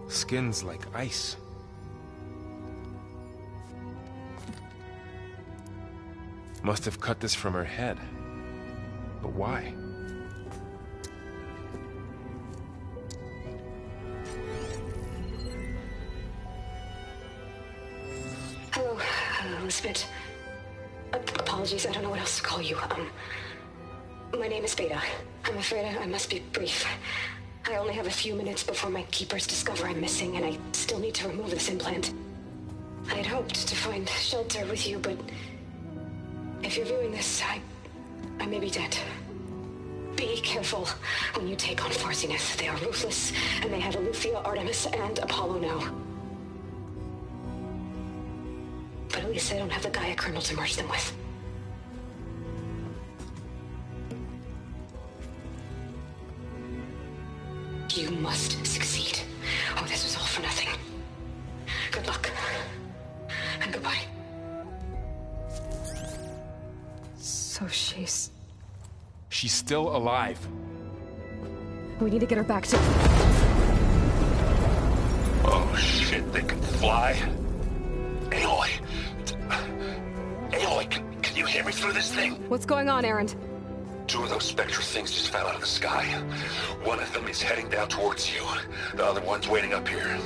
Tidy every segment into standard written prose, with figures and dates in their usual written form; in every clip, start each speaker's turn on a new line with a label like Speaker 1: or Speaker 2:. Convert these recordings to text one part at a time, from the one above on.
Speaker 1: Skin's like ice. Must have cut this from her head. But why?
Speaker 2: Hello, Elizabeth. Apologies, I don't know what else to call you. My name is Beta. I'm afraid I must be brief. I only have a few minutes before my keepers discover I'm missing, and I still need to remove this implant. I had hoped to find shelter with you, but if you're viewing this, I may be dead. Be careful when you take on Farsineth. They are ruthless, and they have Eleuthia, Artemis, and Apollo now. But at least I don't have the Gaia kernel to merge them with. You must succeed. Oh, this was all for nothing. Good luck. And goodbye.
Speaker 3: So she's...
Speaker 1: She's still alive.
Speaker 3: We need to get her back to...
Speaker 4: Oh shit, they can fly? Aloy! Aloy, can you hear me through this thing?
Speaker 3: What's going on, Erend?
Speaker 4: Two of those spectral things just fell out of the sky. One of them is heading down towards you. The other one's waiting up here.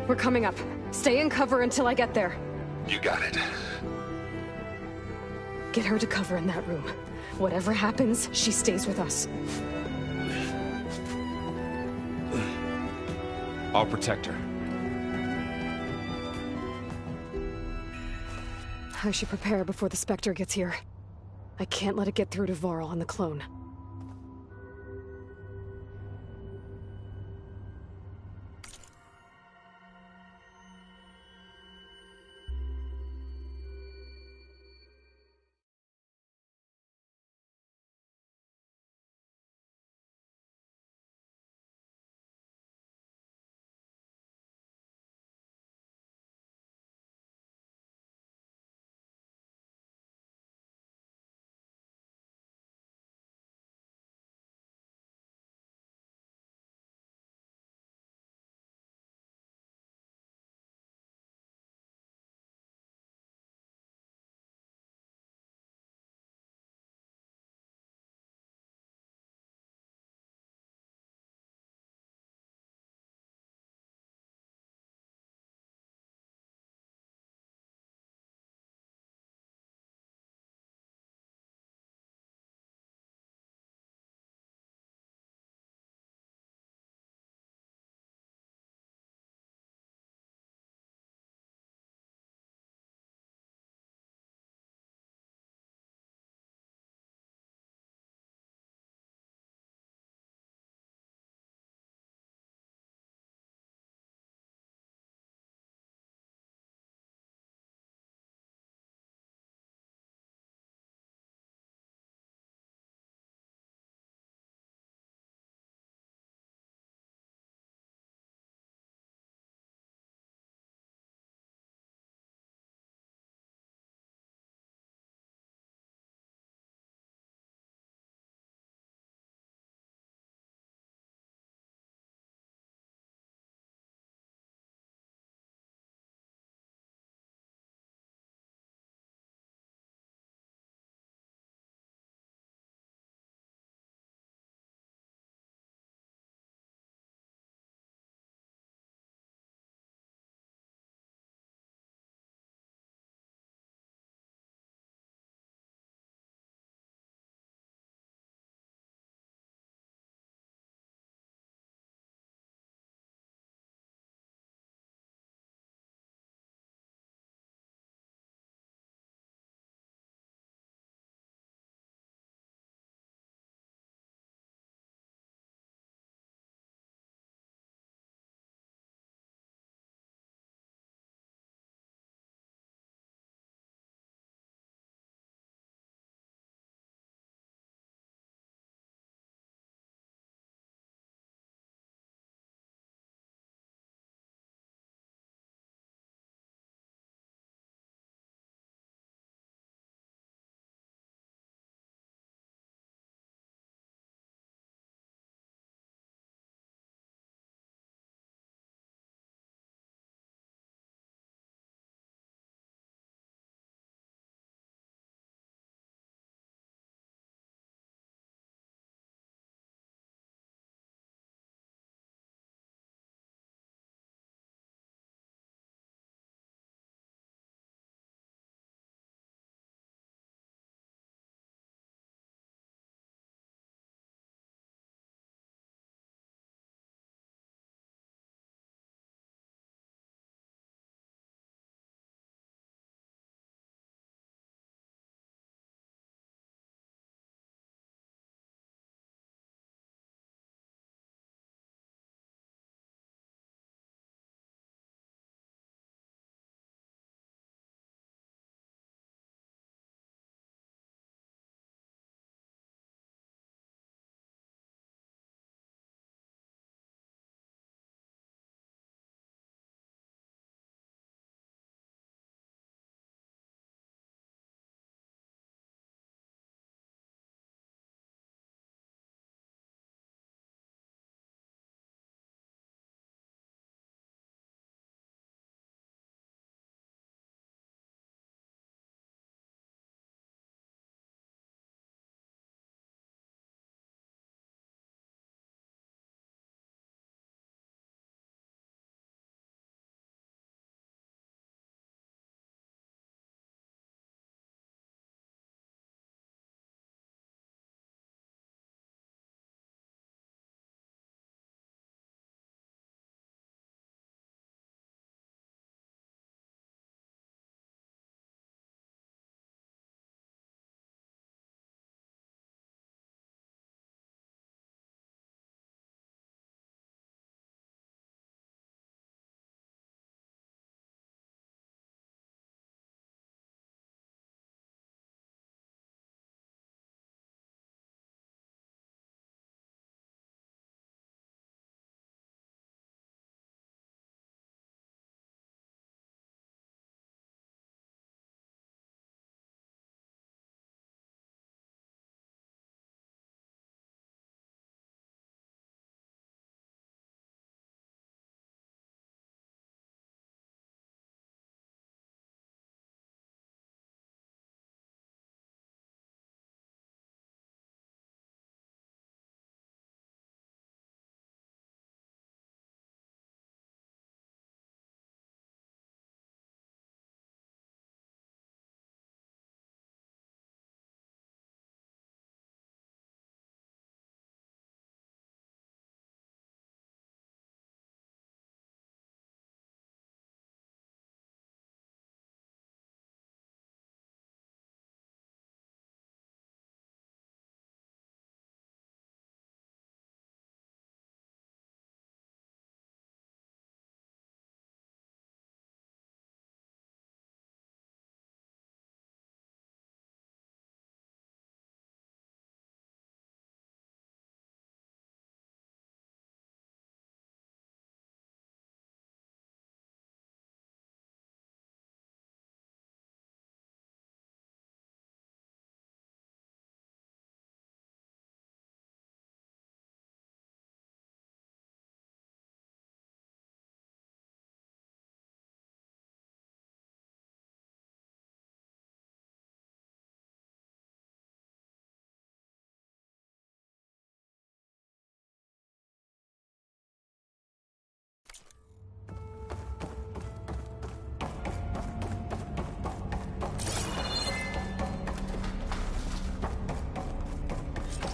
Speaker 3: We're coming up. Stay in cover until I get there.
Speaker 4: You got it.
Speaker 3: Get her to cover in that room. Whatever happens, she stays with us.
Speaker 1: I'll protect her.
Speaker 3: I should prepare before the Spectre gets here. I can't let it get through to Varl and the clone.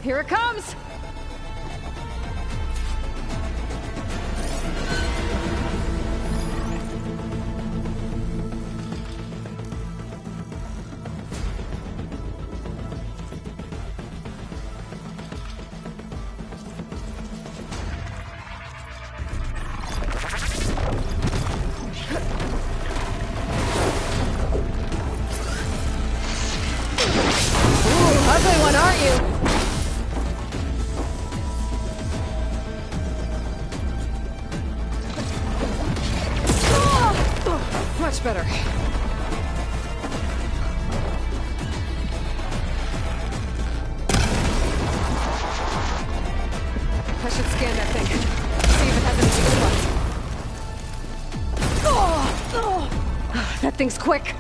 Speaker 3: Here it comes! Ugly one, aren't you? Much better. I should scan that thing. See if it has any spots. That thing's quick.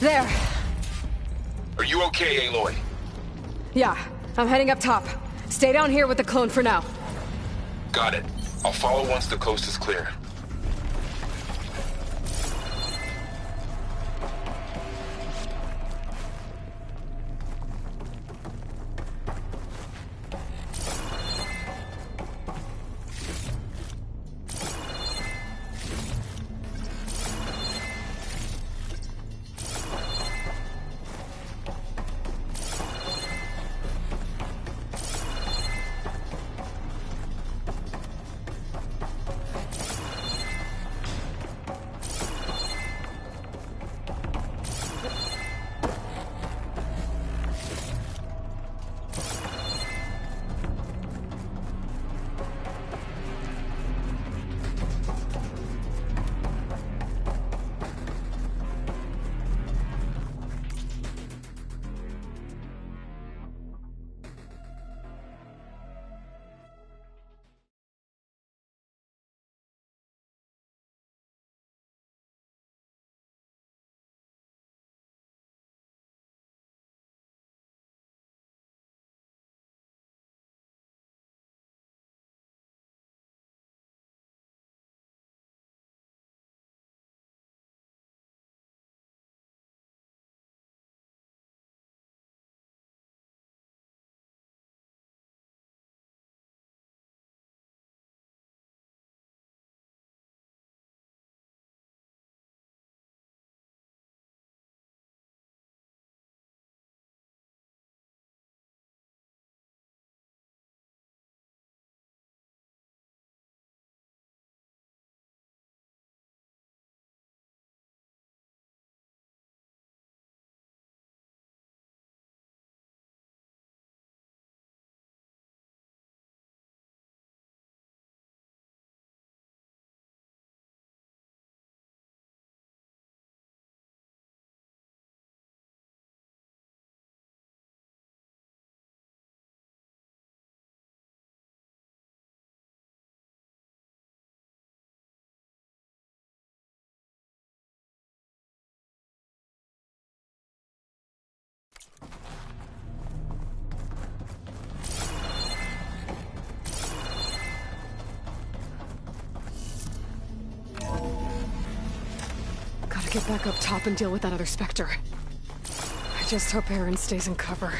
Speaker 3: There.
Speaker 4: Are you okay, Aloy?
Speaker 3: Yeah, I'm heading up top. Stay down here with the clone for now.
Speaker 4: Got it. I'll follow once the coast is clear.
Speaker 3: get back up top and deal with that other Spectre. I just hope Aaron stays in cover.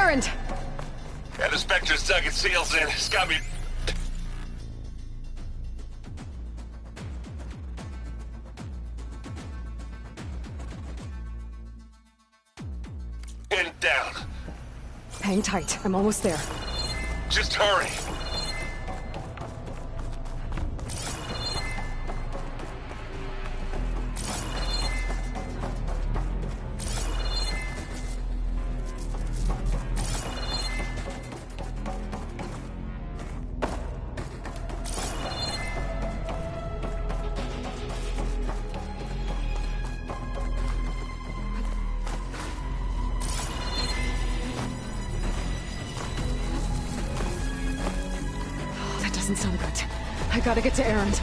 Speaker 3: errand!
Speaker 4: And the Spectre's dug its heels in. It's got me... pinned down.
Speaker 3: Hang tight. I'm almost there.
Speaker 4: Just hurry.
Speaker 3: Doesn't sound good. I gotta get to Erend.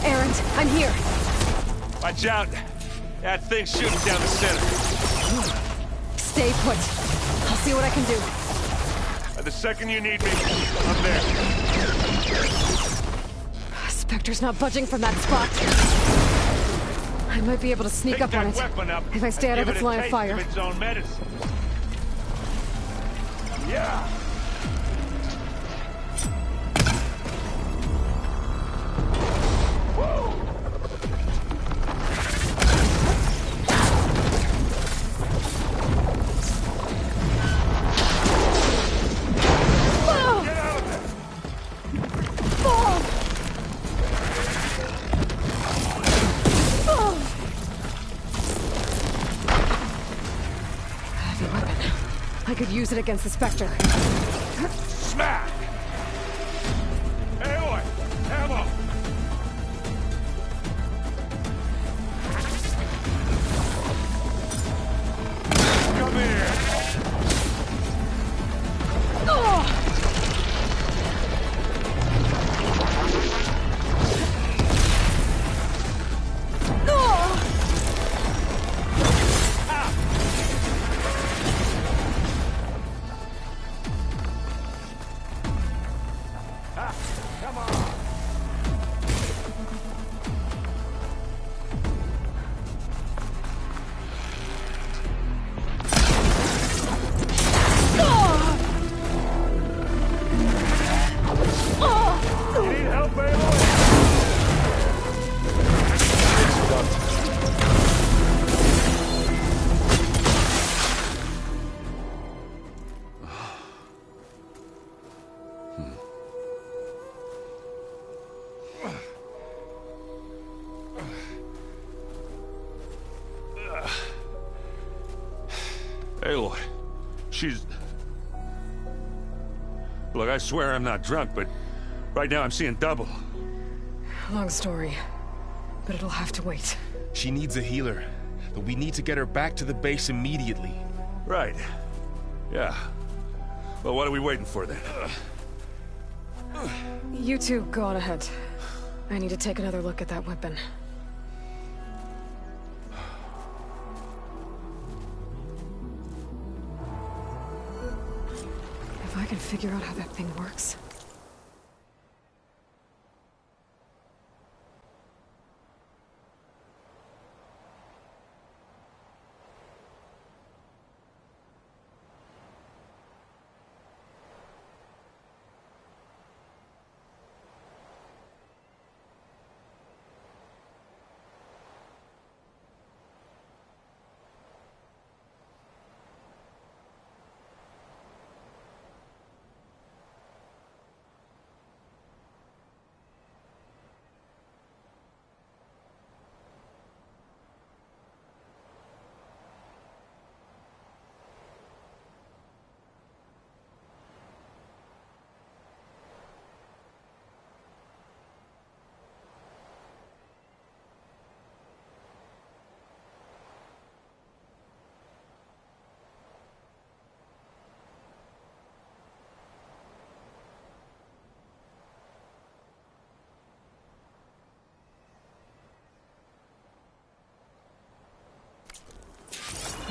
Speaker 3: Erend, I'm here.
Speaker 1: Watch out. That thing's shooting down the center.
Speaker 3: Stay put. I'll see what I can do.
Speaker 1: The second you need me, I'm there.
Speaker 3: Spectre's not budging from that spot. I might be able to sneak up on it if I stay out of its line of fire.
Speaker 1: Its own medicine. Yeah.
Speaker 3: I could use it against the Spectre.
Speaker 1: Smack! Hey, boy! Ammo! Come here!
Speaker 3: Oh!
Speaker 1: Aloy, she's... Look, I swear I'm not drunk, but right now I'm seeing double.
Speaker 3: Long story, but it'll have to wait.
Speaker 5: She needs a healer, but we need to get her back to the base immediately.
Speaker 1: Right. Yeah. Well, what are we waiting for then?
Speaker 3: You two go on ahead. I need to take another look at that weapon. If I can figure out how that thing works...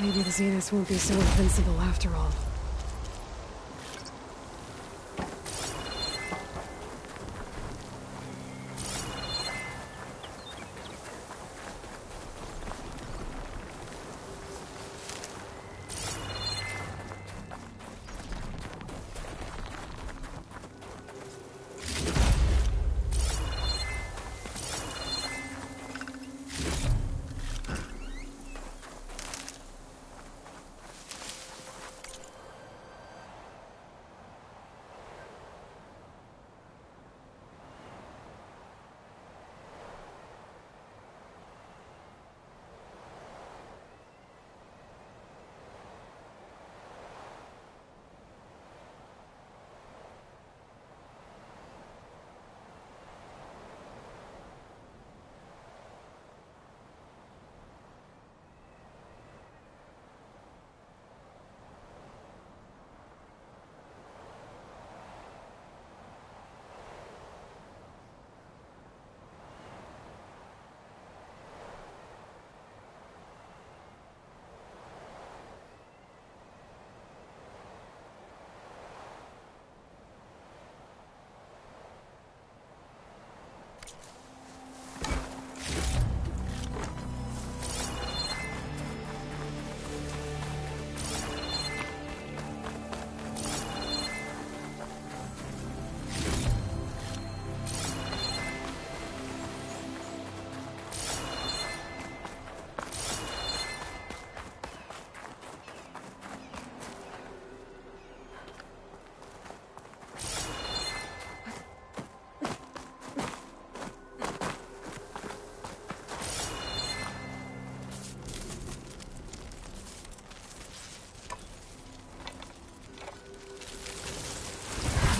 Speaker 3: Maybe the Zeniths won't be so invincible after all.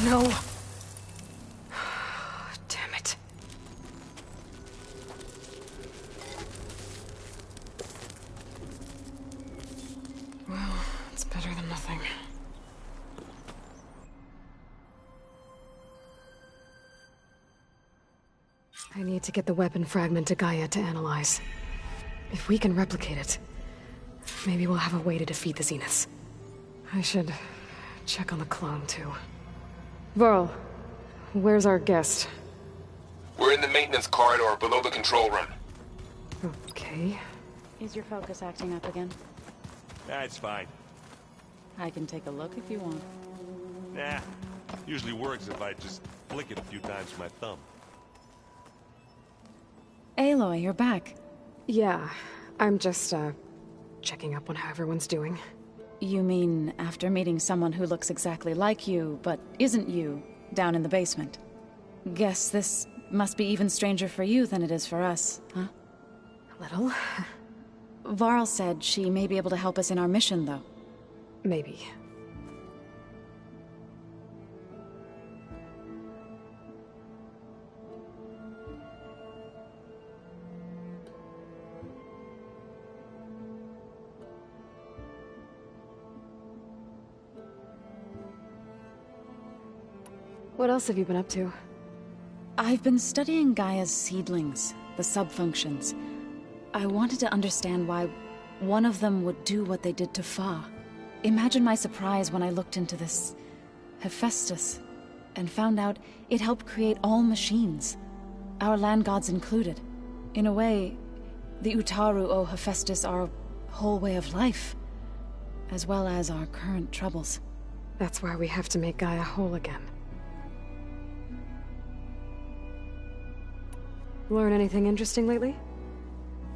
Speaker 3: no. Damn it. Well, it's better than nothing. I need to get the weapon fragment to Gaia to analyze. If we can replicate it, maybe we'll have a way to defeat the Zeniths. I should check on the clone, too. Varl, where's our guest?
Speaker 1: We're in the maintenance corridor below the control room.
Speaker 3: Okay.
Speaker 6: Is your focus acting up again?
Speaker 7: Nah, it's fine.
Speaker 6: I can take a look if you want.
Speaker 7: Nah, usually works if I just flick it a few times with my thumb.
Speaker 6: Aloy, you're back.
Speaker 3: Yeah, I'm just, checking up on how everyone's doing.
Speaker 6: You mean after meeting someone who looks exactly like you, but isn't you, down in the basement? Guess this must be even stranger for you than it is for us, huh?
Speaker 3: A little.
Speaker 6: Varl said she may be able to help us in our mission, though.
Speaker 3: Maybe. What else have you been up to?
Speaker 6: I've been studying Gaia's seedlings, the subfunctions. I wanted to understand why one of them would do what they did to Fa. Imagine my surprise when I looked into this Hephaestus and found out it helped create all machines, our land gods included. In a way, the Utaru owe Hephaestus our whole way of life, as well as our current troubles.
Speaker 3: That's why we have to make Gaia whole again. Learn anything interesting lately?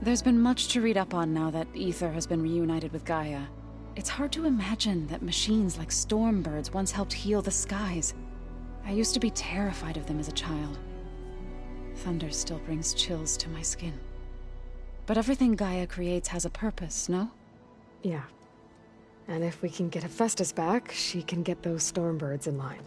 Speaker 6: There's been much to read up on now that Aether has been reunited with Gaia. It's hard to imagine that machines like Stormbirds once helped heal the skies. I used to be terrified of them as a child. Thunder still brings chills to my skin. But everything Gaia creates has a purpose, no?
Speaker 3: Yeah. And if we can get Hephaestus back, she can get those Stormbirds in line.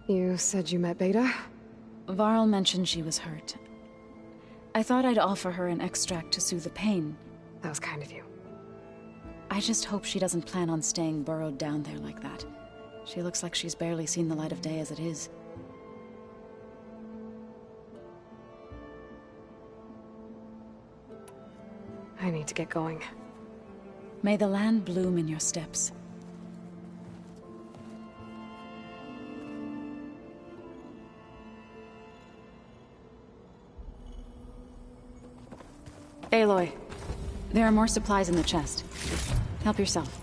Speaker 3: You said you met Beta?
Speaker 6: Varl mentioned she was hurt. I thought I'd offer her an extract to soothe the pain.
Speaker 3: That was kind of you.
Speaker 6: I just hope she doesn't plan on staying burrowed down there like that. She looks like she's barely seen the light of day as it is.
Speaker 3: I need to get going.
Speaker 6: May the land bloom in your steps. Aloy, there are more supplies in the chest. Help yourself.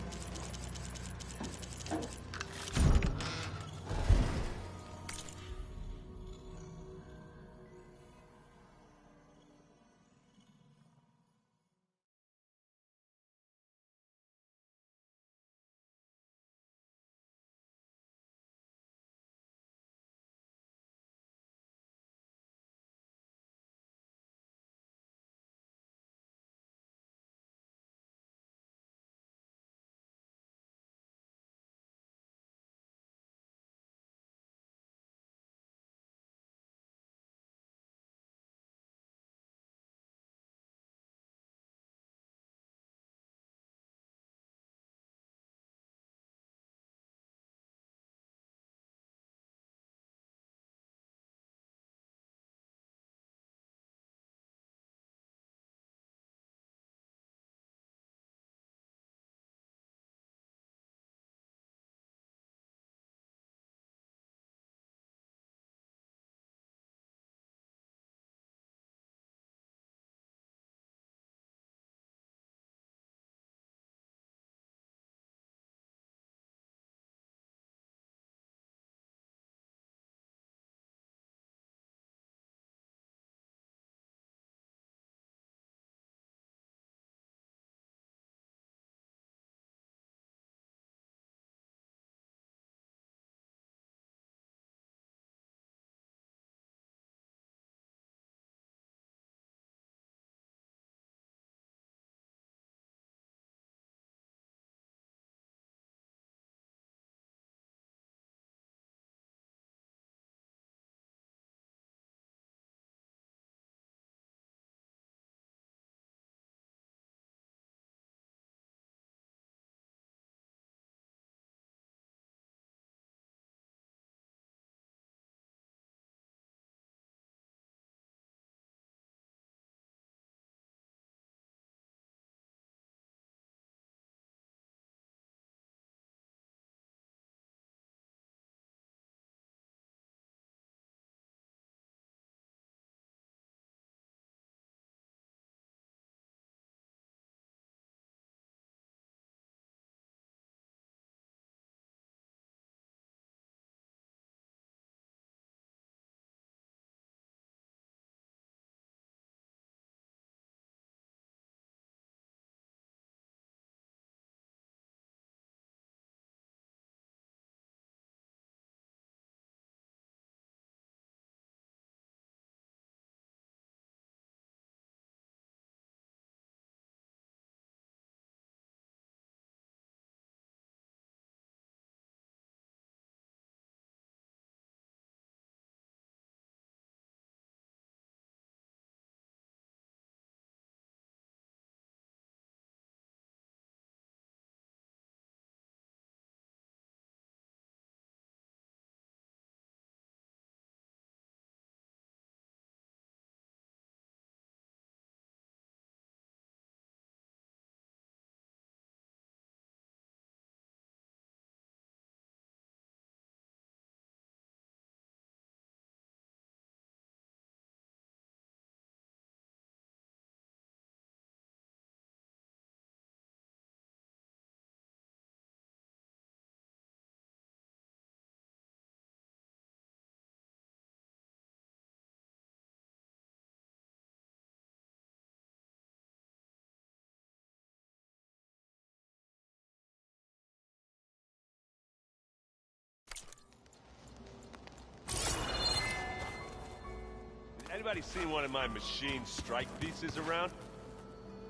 Speaker 7: Anybody seen one of my machine strike pieces around?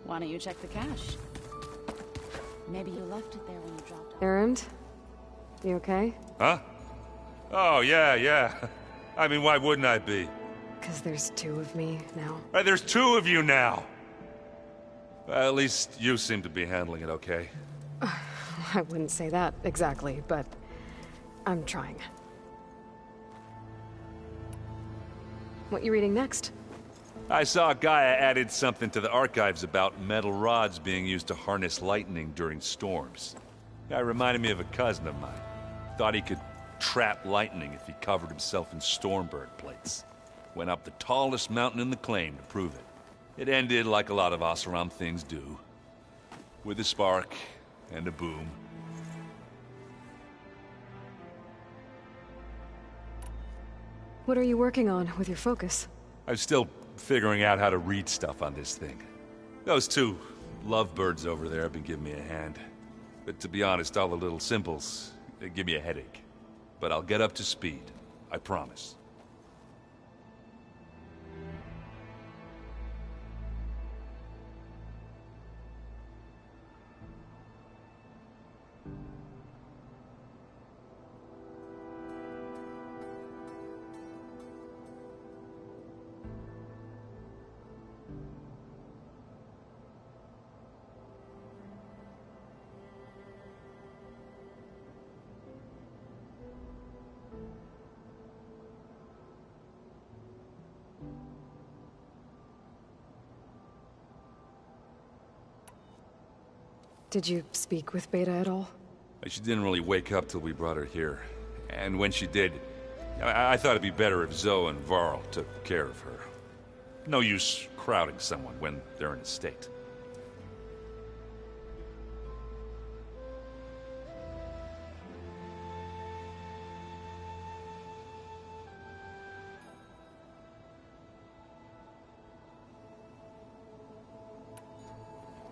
Speaker 6: Why don't you check the cache? Maybe you left it there when you dropped it.
Speaker 3: Errand? You okay?
Speaker 7: Huh? Oh, yeah. I mean, why wouldn't I be?
Speaker 3: Because there's two of me now.
Speaker 7: There's two of you now! At least you seem to be handling it okay.
Speaker 3: I wouldn't say that exactly, but I'm trying. What you reading next?
Speaker 7: I saw Gaia added something to the archives about metal rods being used to harness lightning during storms. Guy reminded me of a cousin of mine. Thought he could trap lightning if he covered himself in Stormbird plates. Went up the tallest mountain in the claim to prove it. It ended like a lot of Oseram things do. With a spark and a boom.
Speaker 3: What are you working on with your focus?
Speaker 7: I'm still figuring out how to read stuff on this thing. Those two lovebirds over there have been giving me a hand. But to be honest, all the little symbols, they give me a headache. But I'll get up to speed. I promise.
Speaker 3: Did you speak with Beta at all?
Speaker 7: She didn't really wake up till we brought her here. And when she did, I thought it'd be better if Zoe and Varl took care of her. No use crowding someone when they're in a state.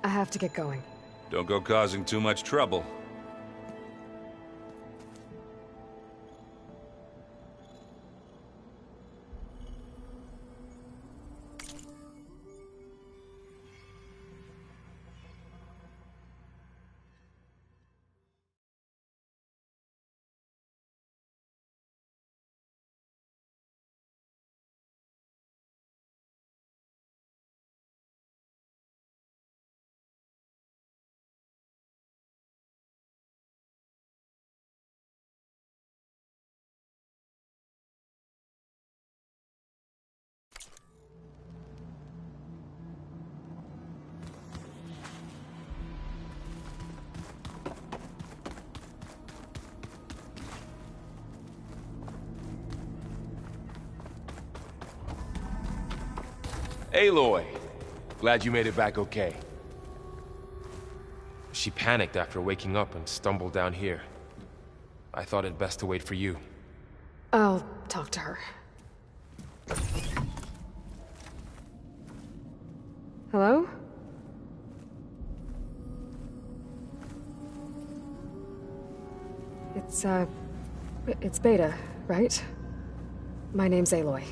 Speaker 3: I have to get going.
Speaker 7: Don't go causing too much trouble.
Speaker 1: Aloy! Glad you made it back okay. She panicked after waking up and stumbled down here. I thought it best to wait for you.
Speaker 3: I'll talk to her. Hello? It's Beta, right? My name's Aloy.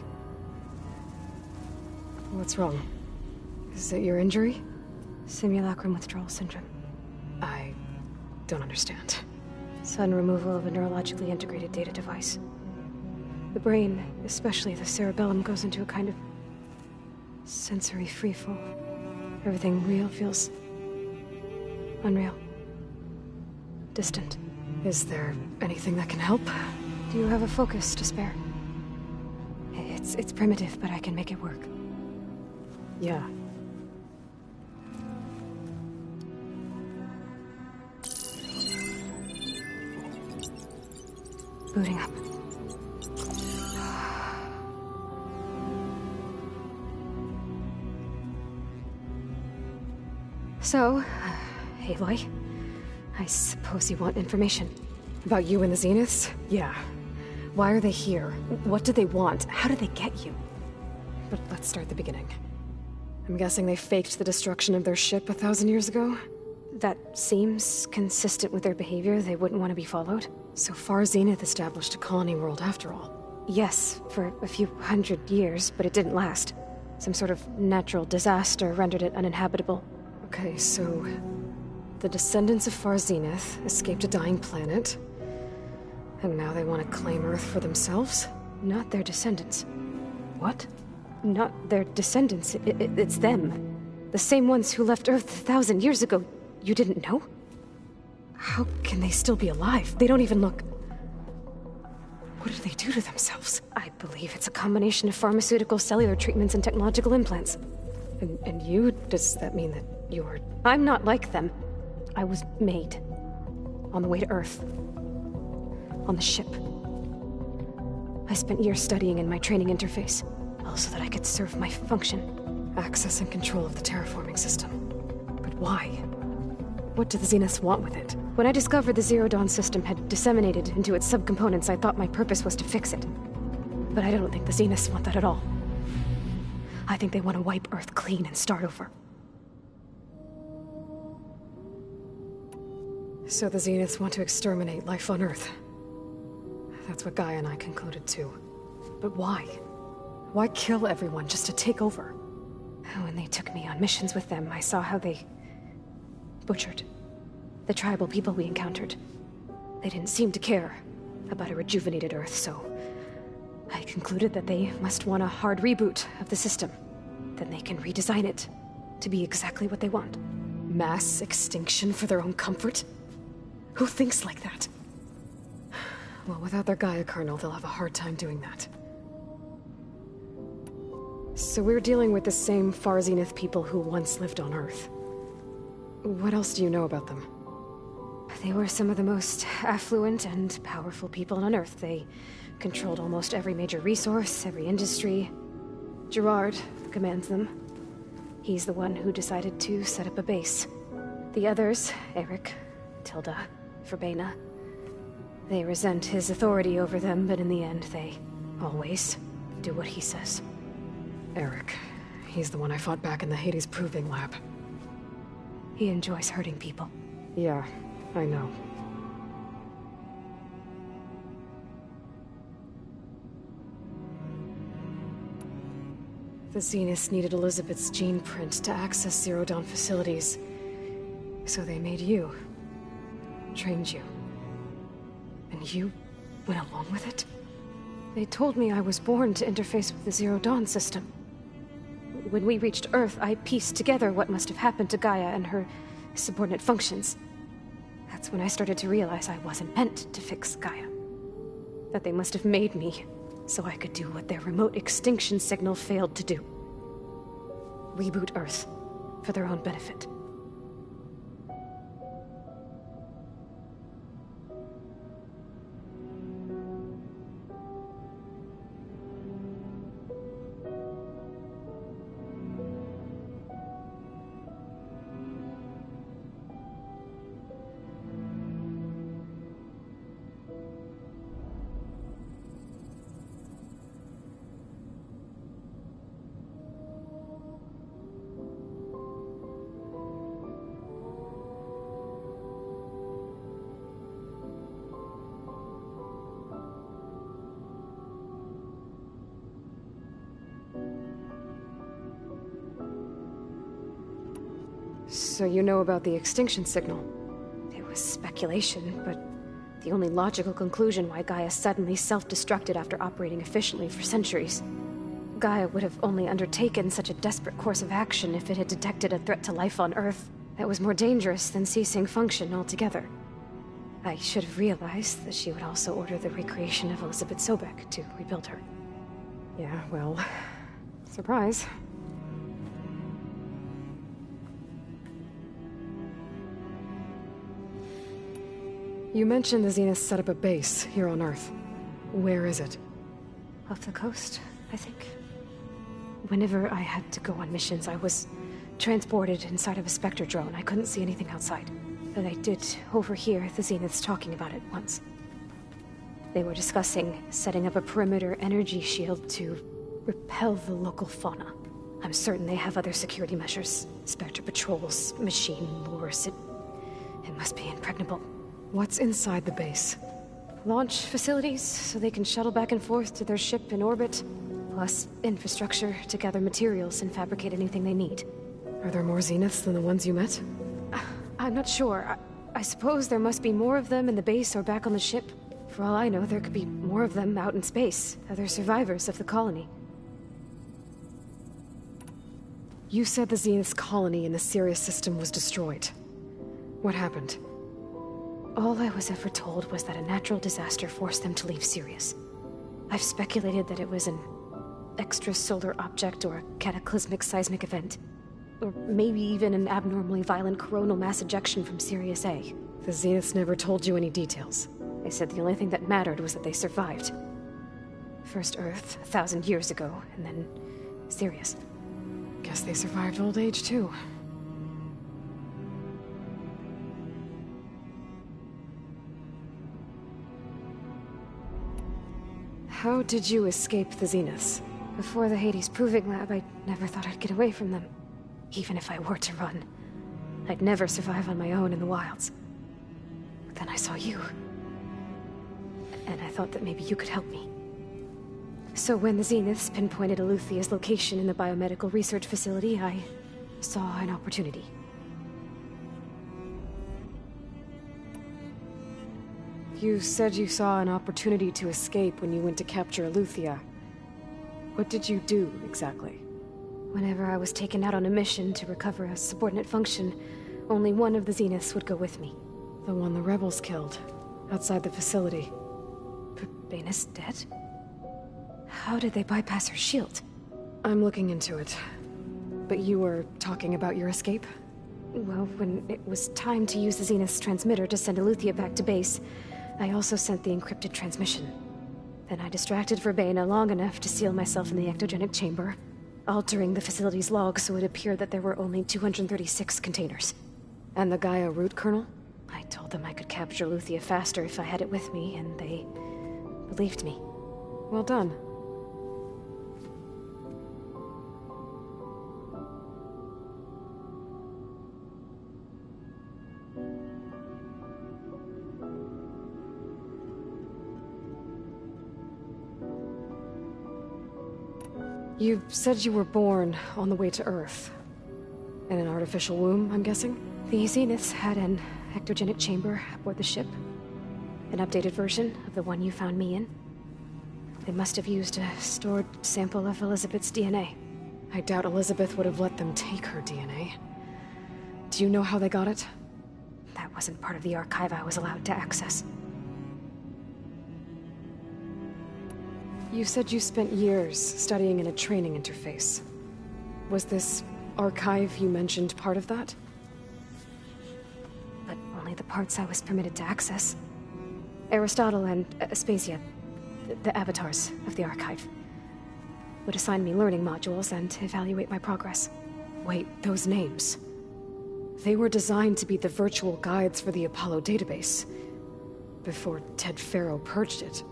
Speaker 3: What's wrong? Is it your injury?
Speaker 2: Simulacrum withdrawal syndrome.
Speaker 3: I don't understand.
Speaker 2: Sudden removal of a neurologically integrated data device. The brain, especially the cerebellum, goes into a kind of sensory freefall. Everything real feels unreal. Distant.
Speaker 3: Is there anything that can help?
Speaker 2: Do you have a focus to spare? It's primitive, but I can make it work.
Speaker 3: Yeah.
Speaker 2: Booting up. So, Aloy, I suppose you want information.
Speaker 3: About you and the Zeniths? Yeah. Why are they here? What do they want? How did they get you? But let's start at the beginning. I'm guessing they faked the destruction of their ship 1,000 years ago?
Speaker 2: That seems consistent with their behavior. They wouldn't want to be followed.
Speaker 3: So Far Zenith established a colony world after all.
Speaker 2: Yes, for a few hundred years, but it didn't last. Some sort of natural disaster rendered it uninhabitable.
Speaker 3: Okay, so the descendants of Far Zenith escaped a dying planet, And now they want to claim Earth for themselves? Not their descendants. What? Not their descendants. It's them. The same ones who left Earth 1,000 years ago. You didn't know? How can they still be alive? They don't even look... What did they do to themselves? I believe it's a combination of pharmaceutical, cellular treatments, and technological implants. And you? Does that mean that you're... I'm not like them. I was made. On the way to Earth. On the ship. I spent years studying in my training interface, all so that I could serve my function. Access and control of the terraforming system. But why? What do the Zeniths want with it? When I discovered the Zero Dawn system had disseminated into its subcomponents, I thought my purpose was to fix it. But I don't think the Zeniths want that at all. I think they want to wipe Earth clean and start over. So the Zeniths want to exterminate life on Earth. That's what Gaia and I concluded too. But why? Why kill everyone just to take over? When they took me on missions with them, I saw how they... butchered the tribal people we encountered. They didn't seem to care about a rejuvenated Earth, so... I concluded that they must want a hard reboot of the system. Then they can redesign it to be exactly what they want. Mass extinction for their own comfort? Who thinks like that? Well, without their Gaia kernel, they'll have a hard time doing that. So we're dealing with the same Far Zenith people who once lived on Earth. What else do you know about them? They were some of the most affluent and powerful people on Earth. They controlled almost every major resource, every industry. Gerard commands them. He's the one who decided to set up a base. The others, Eric, Tilda, Verbena, they resent his authority over them, but in the end, they always do what he says. Eric. He's the one I fought back in the Hades Proving Lab.
Speaker 2: He enjoys hurting people.
Speaker 3: Yeah, I know. The Zeniths needed Elizabeth's gene print to access Zero Dawn facilities. So they made you. Trained you. And you went along with it? They told me I was born to interface with the Zero Dawn system. When we reached Earth, I pieced together what must have happened to Gaia and her subordinate functions. That's when I started to realize I wasn't meant to fix Gaia. That they must have made me so I could do what their remote extinction signal failed to do. Reboot Earth for their own benefit. So you know about the extinction signal? It was speculation, but the only logical conclusion why Gaia suddenly self-destructed after operating efficiently for centuries. Gaia would have only undertaken such a desperate course of action if it had detected a threat to life on Earth that was more dangerous than ceasing function altogether. I should have realized that she would also order the recreation of Elizabeth Sobek to rebuild her. Yeah, well... surprise. You mentioned the Zeniths set up a base here on Earth. Where is it?
Speaker 2: Off the coast, I think. Whenever I had to go on missions, I was transported inside of a Spectre drone. I couldn't see anything outside. But I did overhear the Zeniths talking about it once. They were discussing setting up a perimeter energy shield to repel the local fauna. I'm certain they have other security measures. Spectre patrols, machine lures. It must be impregnable.
Speaker 3: What's inside the base?
Speaker 2: Launch facilities, so they can shuttle back and forth to their ship in orbit. Plus, infrastructure to gather materials and fabricate anything they need.
Speaker 3: Are there more Zeniths than the ones you met?
Speaker 2: I'm not sure. I suppose there must be more of them in the base or back on the ship.
Speaker 3: For all I know, there could be more of them out in space, other survivors of the colony. You said the Zenith's colony in the Sirius system was destroyed. What happened? All I was ever told was that a natural disaster forced them to leave Sirius. I've speculated that it was an extrasolar object or a cataclysmic seismic event. Or maybe even an abnormally violent coronal mass ejection from Sirius A. The Zeniths never told you any details. They said the only thing that mattered was that they survived. First Earth, 1,000 years ago, and then Sirius. Guess they survived old age, too. How did you escape the Zeniths? Before the Hades Proving Lab, I never thought I'd get away from them. Even if I were to run. I'd never survive on my own in the wilds. But then I saw you. And I thought that maybe you could help me. So when the Zeniths pinpointed Eluthia's location in the biomedical research facility, I saw an opportunity. You said you saw an opportunity to escape when you went to capture Eluthia. What did you do, exactly? Whenever I was taken out on a mission to recover a subordinate function, only one of the Zeniths would go with me. The one the rebels killed, outside the facility. Baina's dead? How did they bypass her shield? I'm looking into it. But you were talking about your escape? Well, when it was time to use the Zenith's transmitter to send Eluthia back to base, I also sent the encrypted transmission. Then I distracted Verbena long enough to seal myself in the ectogenic chamber, altering the facility's log so it appeared that there were only 236 containers. And the Gaia root kernel? I told them I could capture Eluthia faster if I had it with me, and they believed me. Well done. You said you were born on the way to Earth. In an artificial womb, I'm guessing? The Zeniths had an ectogenic chamber aboard the ship. An updated version of the one you found me in. They must have used a stored sample of Elizabeth's DNA. I doubt Elizabeth would have let them take her DNA. Do you know how they got it? That wasn't part of the archive I was allowed to access. You said you spent years studying in a training interface. Was this archive you mentioned part of that? But only the parts I was permitted to access. Aristotle and Aspasia, the avatars of the archive, would assign me learning modules and evaluate my progress. Wait, those names. They were designed to be the virtual guides for the Apollo database, before Ted Faro purged it.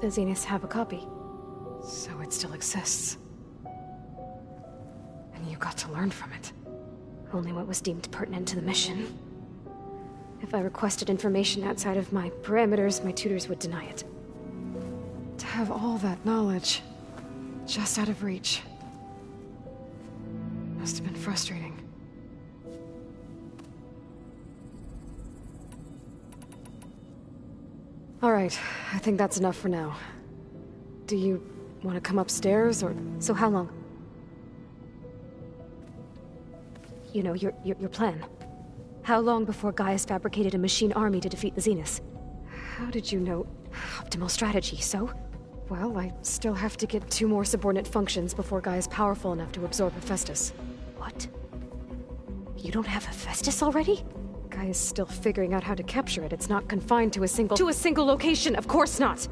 Speaker 3: The Zeniths have a copy. So it still exists. And you got to learn from it. Only what was deemed pertinent to the mission. If I requested information outside of my parameters, my tutors would deny it. To have all that knowledge, just out of reach, must have been frustrating. All right, I think that's enough for now. Do you want to come upstairs, or... So how long? You know, your plan. How long before Gaia's fabricated a machine army to defeat the Zeniths? How did you know? Optimal strategy, so? Well, I still have to get 2 more subordinate functions before Gaia's powerful enough to absorb Hephaestus. What? You don't have Hephaestus already? Gaia's still figuring out how to capture it. It's not confined to a single... To a single location, of course not!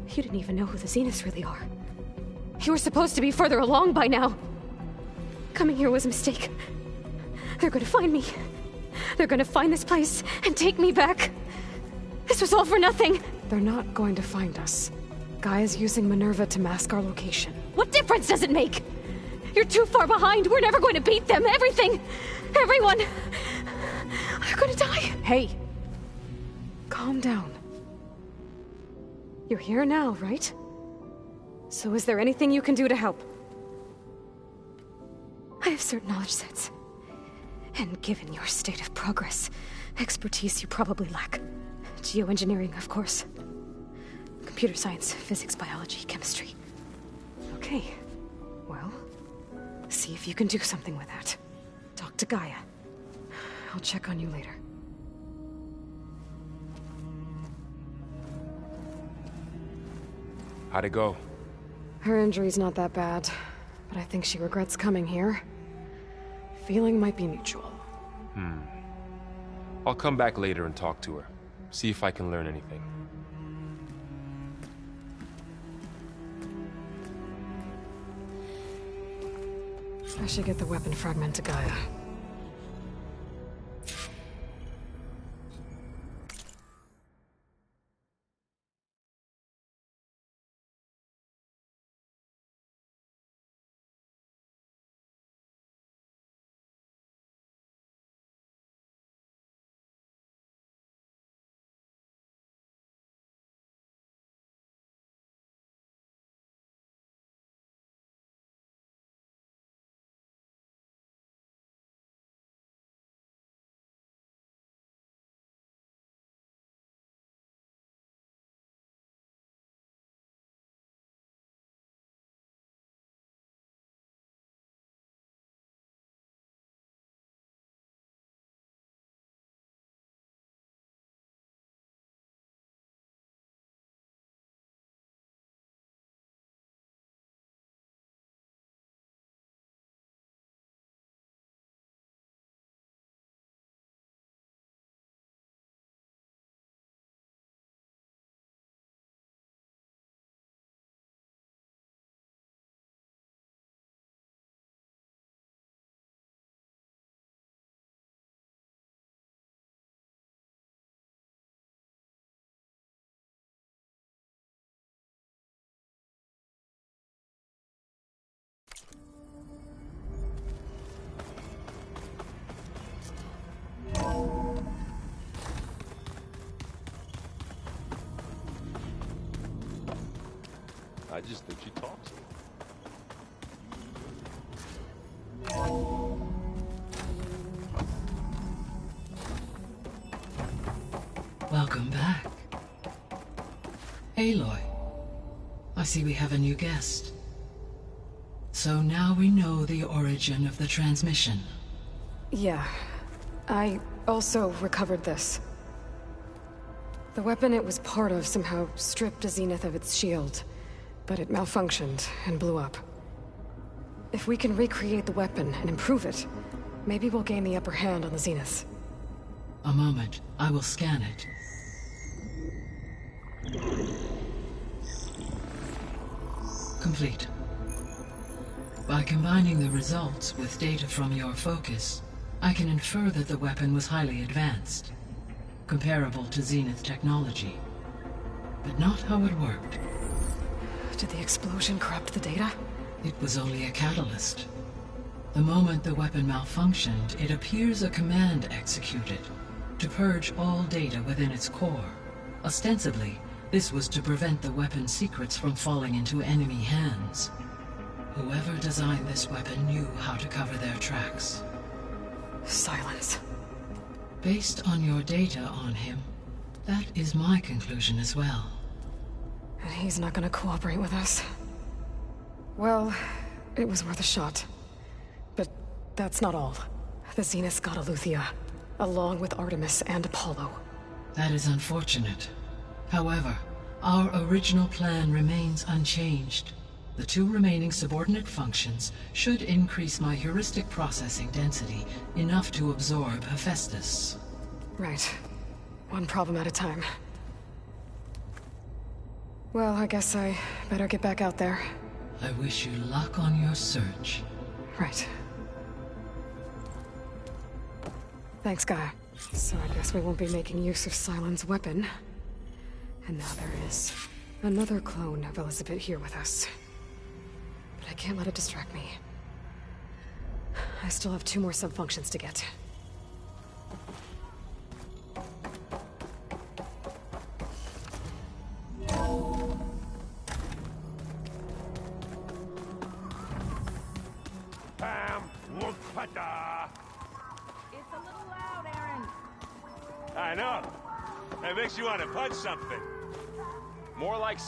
Speaker 3: You didn't even know who the Zeniths really are. You were supposed to be further along by now. Coming here was a mistake. They're gonna find me. They're gonna find this place and take me back. This was all for nothing. They're not going to find us. Gaia's using Minerva to mask our location. What difference does it make? You're too far behind. We're never going to beat them. Everything, everyone, are gonna die. Hey, calm down. You're here now, right? So is there anything you can do to help? I have certain knowledge sets. And given your state of progress, Expertise you probably lack. Geoengineering, of course. Computer science, physics, biology, chemistry. Okay. Well, see if you can do something with that. Talk to Gaia. I'll check on you later.
Speaker 1: How'd it go?
Speaker 3: Her injury's not that bad, but I think she regrets coming here. Feeling might be mutual.
Speaker 1: I'll come back later and talk to her. See if I can learn anything.
Speaker 3: I should get the weapon fragment to Gaia.
Speaker 7: I just think she talks.
Speaker 8: Welcome back. Aloy, I see we have a new guest. So now we know the origin of the transmission.
Speaker 3: Yeah. I also recovered this. The weapon it was part of somehow stripped a Zenith of its shield, but it malfunctioned and blew up. If we can recreate the weapon and improve it, maybe we'll gain the upper hand on the Zeniths.
Speaker 8: A moment, I will scan it. Complete. By combining the results with data from your focus, I can infer that the weapon was highly advanced, comparable to Zenith technology, but not how it worked.
Speaker 3: Did the explosion corrupt the data?
Speaker 8: It was only a catalyst. The moment the weapon malfunctioned, it appears a command executed to purge all data within its core. Ostensibly, this was to prevent the weapon's secrets from falling into enemy hands. Whoever designed this weapon knew how to cover their tracks.
Speaker 3: Silence.
Speaker 8: Based on your data on him, that is my conclusion as well.
Speaker 3: And he's not gonna cooperate with us. Well, it was worth a shot. But that's not all. The Zeniths got Eleuthia, along with Artemis and Apollo.
Speaker 8: That is unfortunate. However, our original plan remains unchanged. The 2 remaining subordinate functions should increase my heuristic processing density enough to absorb Hephaestus.
Speaker 3: Right. One problem at a time. Well, I guess I better get back out there.
Speaker 8: I wish you luck on your search.
Speaker 3: Right. Thanks, Gaia. So I guess we won't be making use of Sylens' weapon. And now there is another clone of Elizabeth here with us. But I can't let it distract me. I still have 2 more sub-functions to get.
Speaker 9: It's a little loud, Aaron.
Speaker 7: I know. That makes you want to punch something.
Speaker 1: More like...